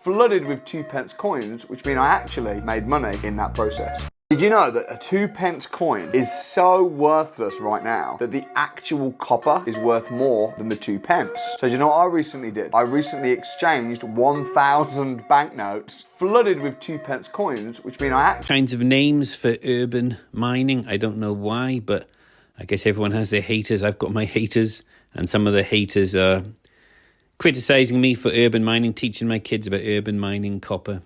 flooded with 2p coins, which mean I actually made money in that process. Did you know that a 2p coin is so worthless right now that the actual copper is worth more than the 2p? So do you know what I recently did? I recently exchanged 1,000 banknotes flooded with 2p coins, which mean I actually... Kinds of names for urban mining. I don't know why, but I guess everyone has their haters. I've got my haters, and some of the haters are criticizing me for urban mining, teaching my kids about urban mining copper.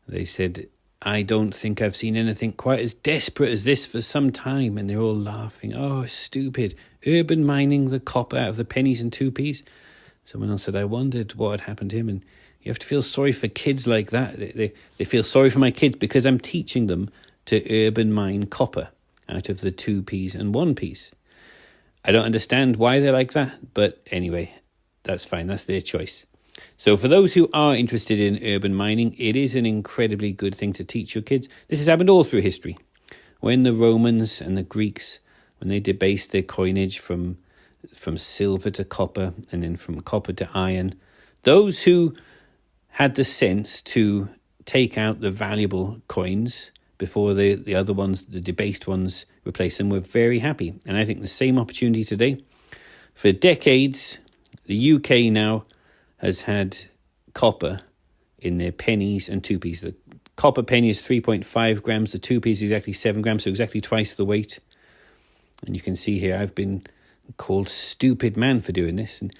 They said, I don't think I've seen anything quite as desperate as this for some time. And they're all laughing. Oh, stupid. Urban mining the copper out of the pennies and 2p's. Someone else said, I wondered what had happened to him. And you have to feel sorry for kids like that. They feel sorry for my kids because I'm teaching them to urban mine copper out of the 2p's and 1p's. I don't understand why they're like that. But anyway, that's fine. That's their choice. So for those who are interested in urban mining, it is an incredibly good thing to teach your kids. This has happened all through history. When the Romans and the Greeks, when they debased their coinage from silver to copper and then from copper to iron, those who had the sense to take out the valuable coins before the other ones, the debased ones, replaced them, were very happy. And I think the same opportunity today. For decades, the UK now has had copper in their pennies and 2p's. The copper penny is 3.5 grams. The 2p's is exactly 7 grams, so exactly twice the weight. And you can see here, I've been called stupid man for doing this. And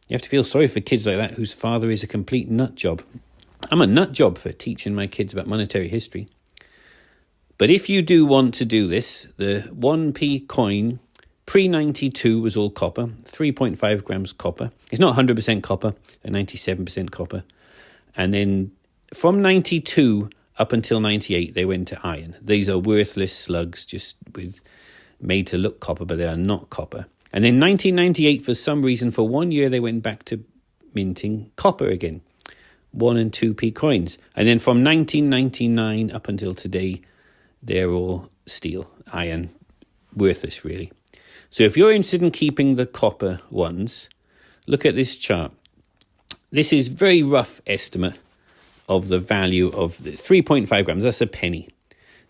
you have to feel sorry for kids like that whose father is a complete nut job. I'm a nut job for teaching my kids about monetary history. But if you do want to do this, the 1p coin pre-92 was all copper, 3.5 grams copper. It's not 100% copper, 97% copper. And then from 92 up until 98, they went to iron. These are worthless slugs, just made to look copper, but they are not copper. And then 1998, for some reason, for 1 year, they went back to minting copper again, 1 and 2p coins. And then from 1999 up until today, they're all steel, iron, worthless, really. So if you're interested in keeping the copper ones, look at this chart. This is very rough estimate of the value of the 3.5 grams. That's a penny.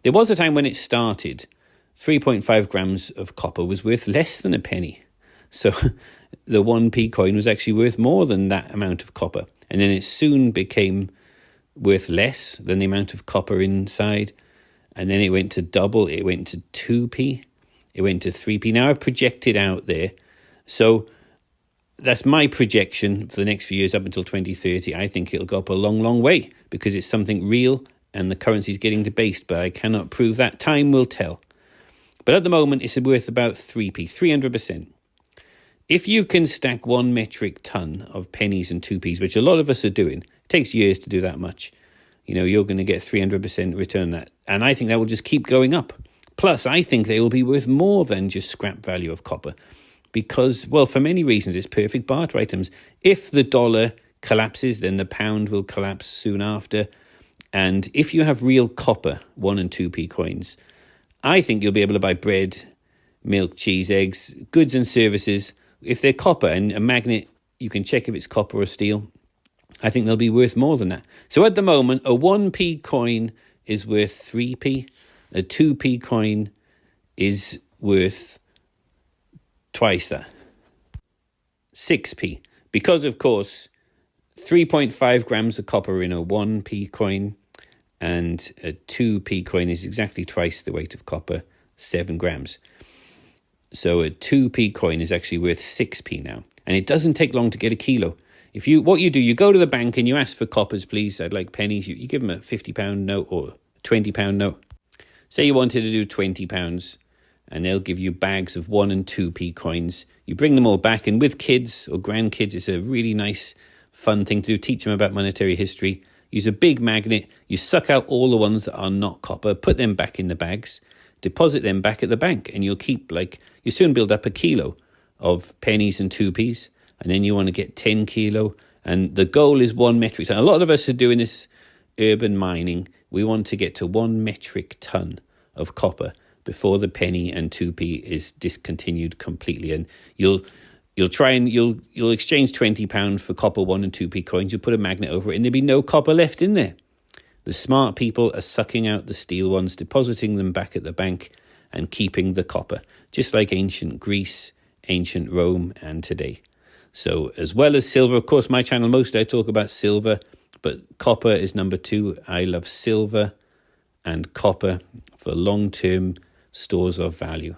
There was a time when it started, 3.5 grams of copper was worth less than a penny. So the 1p coin was actually worth more than that amount of copper. And then it soon became worth less than the amount of copper inside. And then it went to double. It went to 2p. It went to 3p. Now I've projected out there. So that's my projection for the next few years up until 2030. I think it'll go up a long, long way because it's something real and the currency is getting debased. But I cannot prove that. Time will tell. But at the moment, it's worth about 3p, 300%. If you can stack 1 metric ton of pennies and 2p's, which a lot of us are doing, it takes years to do that much. You know, you're going to get 300% return on that. And I think that will just keep going up. Plus, I think they will be worth more than just scrap value of copper because, well, for many reasons, it's perfect barter items. If the dollar collapses, then the pound will collapse soon after. And if you have real copper, 1 and 2p coins, I think you'll be able to buy bread, milk, cheese, eggs, goods and services. If they're copper and a magnet, you can check if it's copper or steel. I think they'll be worth more than that. So at the moment, a 1p coin is worth 3p. A 2p coin is worth twice that, 6p. Because, of course, 3.5 grams of copper in a 1p coin and a 2p coin is exactly twice the weight of copper, 7 grams. So a 2p coin is actually worth 6p now. And it doesn't take long to get a kilo. What you do, you go to the bank and you ask for coppers, please, I'd like pennies. You give them a £50 note or a £20 note. Say you wanted to do £20 and they'll give you bags of 1 and 2p coins. You bring them all back, and with kids or grandkids, it's a really nice, fun thing to do. Teach them about monetary history. Use a big magnet. You suck out all the ones that are not copper, put them back in the bags, deposit them back at the bank, and you'll you soon build up a kilo of pennies and 2p's, and then you want to get 10 kilo. And the goal is 1 metric ton. A lot of us are doing this urban mining. We want to get to 1 metric ton of copper before the penny and 2p is discontinued completely. And you'll You'll exchange £20 for copper 1 and 2p coins. You'll put a magnet over it and there'll be no copper left in there. The smart people are sucking out the steel ones, depositing them back at the bank and keeping the copper, just like ancient Greece, ancient Rome, and today. So as well as silver, of course, my channel mostly I talk about silver, but copper is number 2. I love silver and copper for long-term stores of value.